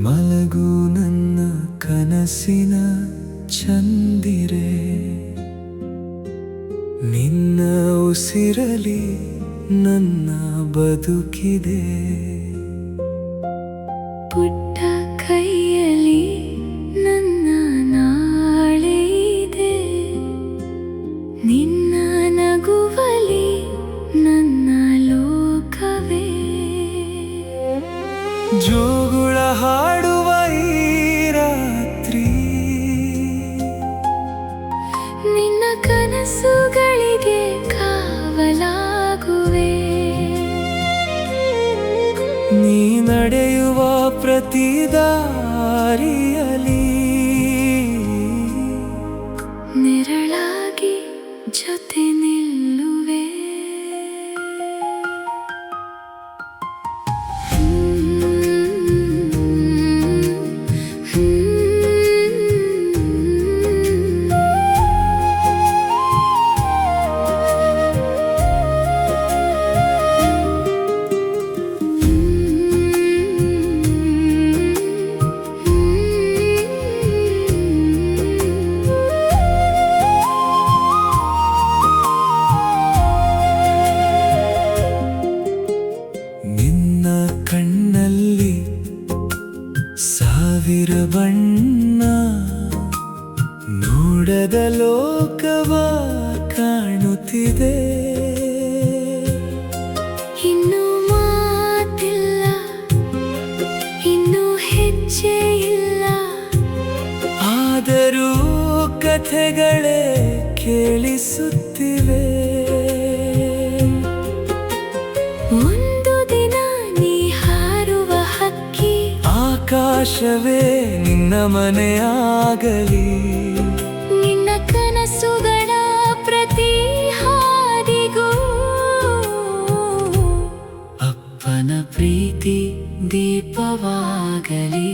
ಮಲಗು ನನ್ನ ಕನಸಿನ ಚಂದಿರೆ, ನಿನ್ನ ಉಸಿರಲಿ ನನ್ನ ಬದುಕಿದೆ. ಪುಟ್ಟ ಕೈಯಲ್ಲಿ ನನ್ನ ನಾಳೆ ಇದೆ, ನಿನ್ನ ನಗುವಲಿ ನನ್ನ ಲೋಕವೇ. ಜೋಗುಳ ಹಾಡುವ ಈ ರಾತ್ರಿ, ನಿನ್ನ ಕನಸುಗಳಿಗೆ ಕಾವಲಾಗುವೆ. ನೀ ನಡೆಯುವ ಪ್ರತಿ ದಾರಿಯಲಿ ನೆರಳಾಗಿ ಜೊತೆ ನಿಲ್ಲುವೆ. ಕಣ್ಣಲ್ಲಿ ಸಾವಿರ ಬಣ್ಣ, ನೋಡದ ಲೋಕವ ಕಾಣುತ್ತಿದೆ. ಇನ್ನು ಮಾತಿಲ್ಲ, ಇನ್ನು ಹೆಜ್ಜೆ ಇಲ್ಲ, ಆದರೂ ಕಥೆಗಳೇ ಕೇಳಿಸುತ್ತಿವೆ. ಆಕಾಶವೇ ನಿನ್ನ ಮನೆಯಾಗಲಿ, ನಿನ್ನ ಕನಸುಗಳ ಪ್ರತಿ ಹಾದಿಗೂ ಅಪ್ಪನ ಪ್ರೀತಿ ದೀಪವಾಗಲಿ.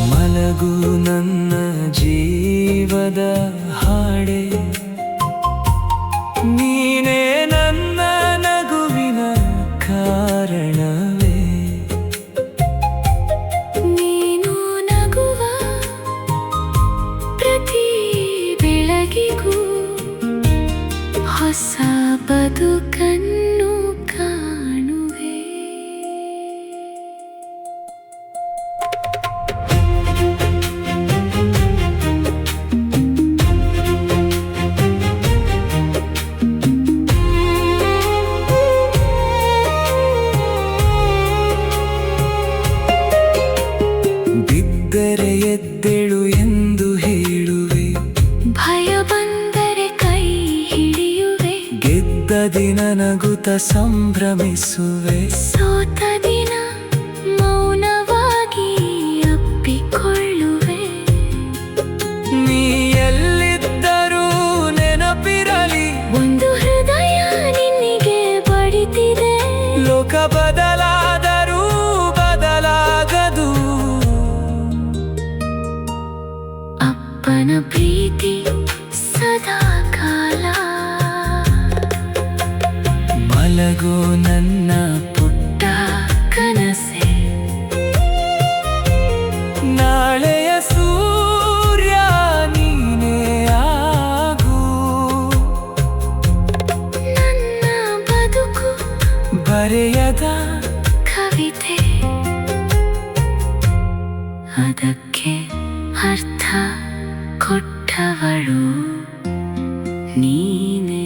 ಮಲಗು ನನ್ನ ಜೀವದ ಹಾಡೆ, ನೀನೇ ನನ್ನ ನಗುವಿನ ಕಾರಣವೇ. ನೀನು ನಗುವ ಪ್ರತಿ ಬೆಳಗಿಗೂ ಹೊಸ ಬದುಕನ್ನು ಕಾಣುವೆ. ಬಿದ್ದರೆ ಎದ್ದೇಳು ಎಂದು ಹೇಳುವೆ, ಭಯ ಬಂದರೆ ಕೈ ಹಿಡಿಯುವೆ. ಗೆದ್ದ ದಿನ ನಗುತ್ತ ಸಂಭ್ರಮಿಸುವೆ, ಸೋತ ದಿನ ಮೌನವಾಗಿ ಅಪ್ಪಿಕೊಳ್ಳುವೆ. ನೀ ಎಲ್ಲಿದ್ದರೂ ನೆನಪಿರಲಿ, ಒಂದು ಹೃದಯ ನಿನ್ನಿಗೆ ಬಡಿತಿದೆ. ಲೋಕ ಬದಲಾದರೂ ಬದಲಾಗದು, ಅಪ್ಪನ ಪ್ರೀತಿ ಸದಾ ಕಾಲ. ಮಲಗೋ ನನ್ನ ಪುಟ್ಟ ಕನಸೆ, ನಾಳೆಯ ಸೂರ್ಯ ನೀನೇ ಆಗು. ನನ್ನ ಬದುಕು ಬರೆಯದ ಕವಿತೆ, ಅದಕ್ಕೆ ಅರ್ಥ ಕೊಟ್ಟವಳು ನೀನೆ.